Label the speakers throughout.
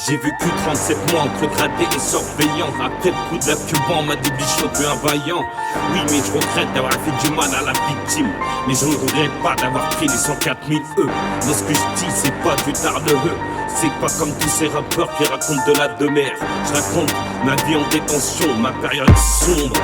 Speaker 1: J'ai vécu 37 mois entre gradé et surveillant. Après le coup de la Cuban, m'a dit bichot de un vaillant. Oui, mais je regrette d'avoir fait du mal à la victime. Mais je ne regrette pas d'avoir pris les 104 000 E. Mais ce que je dis, c'est pas du tard de eux. C'est pas comme tous ces rappeurs qui racontent de la demeure. Je raconte ma vie en détention, ma période sombre.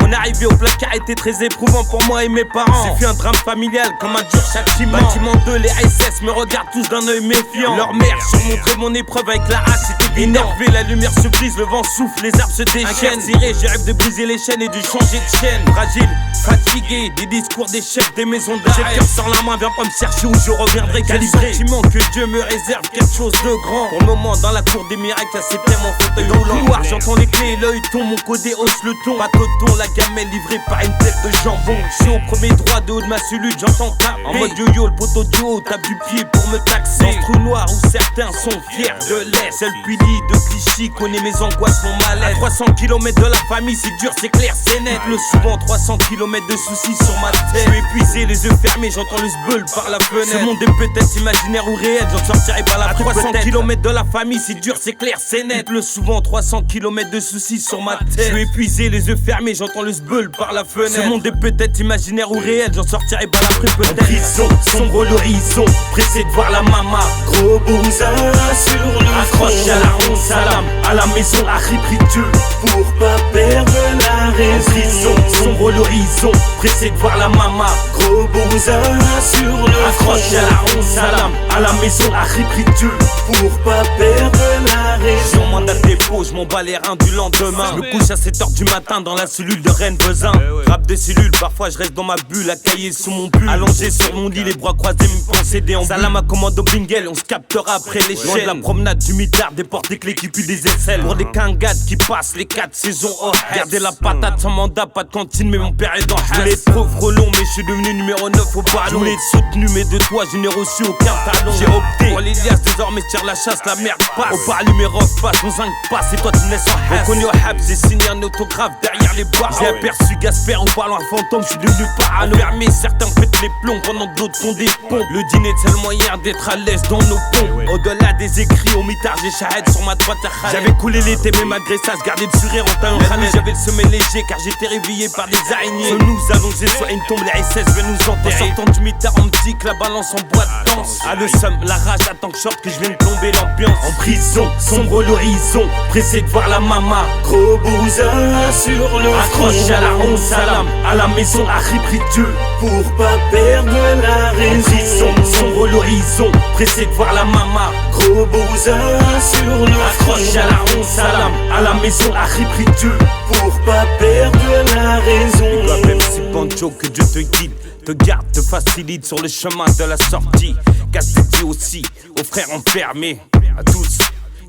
Speaker 2: Mon arrivée au placard a été très éprouvant pour moi et mes parents. C'est fait un drame familial comme un dur châtiment. Bâtiment 2, les SS me regardent tous d'un œil méfiant. Leur mère surmontrait mon épreuve avec la hache, c'était énervé. La lumière se brise, le vent souffle, les arbres se déchaînent. J'ai rêve de briser les chaînes et de changer de chaîne. Fragile, fatigué, des discours des chefs des maisons d'arrêt. J'ai le cœur sur la main, viens pas me chercher où je reviendrai calibré. Sentiment que Dieu me réserve quelque chose de grand. Pour le moment, dans la cour des miracles, c'était mon fauteuil roulant. Couloir, j'entends les clés, l'œil tombe, mon codé hausse le ton. Pas coton, la gamelle livrée par une tête de jambon. Je suis au premier droit de haut de ma cellule, j'entends taper. En mode yo-yo, le poteau du haut tape du pied pour me taxer. Dans ce trou noir où certains sont fiers de l'être. Seul Pili de Clichy connaît mes angoisses, mon mal-être. À 300 km de la famille, c'est dur, c'est clair, c'est net. Le souvent 300 km de soucis sur ma tête. Je suis épuisé, les yeux fermés, j'entends le sbeul par la fenêtre. Ce monde est peut-être imaginaire ou réel, j'en sortirai par la fenêtre. À 300 km de la famille, c'est dur, c'est clair, c'est net. Le souvent 300 km de soucis sur ma tête. Je suis épuisé, les yeux fermés, j'entends le sbeul par la fenêtre. Ce monde est peut-être imaginaire ou réel, j'en sortirai par la fenêtre peut-être.
Speaker 1: En prison, sombre l'horizon, pressé de voir la mama. Gros bousin sur le accroche à la ronde salam. À la maison, la pris Dieu pour pas perdre la raison. En prison, sombre l'horizon, pressé de voir la mama. Gros bousin sur le accroche à la ronde salam. À la maison, la pris Dieu pour pas perdre la raison.
Speaker 2: Sur mandat de dépôt, je m'en bats les reins du lendemain. Je me couche à 7h du matin dans la cellule de Rennes Vezin. Rap de cellules, parfois je reste dans ma bulle, à cahier sous mon pull. Allongé sur mon lit, les bras croisés, mes pensées déambulent. Salam à commande au Bingel, on se captera après l'échelle. Loin de la promenade du mitard, des portes des clés qui puent des aisselles. Pour des quingades qui passent les 4 saisons off. Garder la patate sans mandat, pas de cantine, mais mon père est dans. Je voulais être pauvre long, mais je suis devenu numéro 9 au ballon. Je voulais être soutenu, mais de toi, je n'ai reçu aucun talon. J'ai opté pour les liasses, désormais je tire la chasse, la merde passe. Au parle, mes refs passent, mon zinc passe, et toi tu me laisses en hasse. Reconnu au hab, j'ai signé un autographe derrière les barres. J'ai aperçu Gasper au parlant un fantôme, je suis devenu parano. Fermé, certains pètent les plombs pendant que d'autres font des pompes. Le dîner c'est le moyen d'être à l'aise dans nos pompes. Au-delà des écrits, au mitard, j'ai Shahid sur ma droite à Khaled. J'avais coulé l'été, mais malgré ça, je gardais le sourire en talon Khaled. J'avais le sommeil léger car j'étais réveillé par des araignées. Se nous allonger soit une tombe, les SS viennent nous enterrer. En sortant du mitard, on me dit que la balance en boîte danse. Ah le somme, la rage attend que short que je vienne plomber l'ambiance.
Speaker 1: En prison, sombre l'horizon, pressé de voir la mama. Gros bousin sur le accroche à la ronde salam. À la maison, la pris Dieu pour pas perdre la raison. En prison, sombre l'horizon, pressé de voir la mama. Gros bousin sur le accroche à la ronde salam. À la maison, la pris Dieu pour pas perdre la raison.
Speaker 2: La même si Pancho, que Dieu te guide, te garde, te facilite sur le chemin de la sortie. Casse dédié aussi aux frères enfermés. À tous,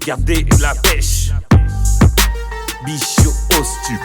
Speaker 2: gardez la pêche. Bichot au stup.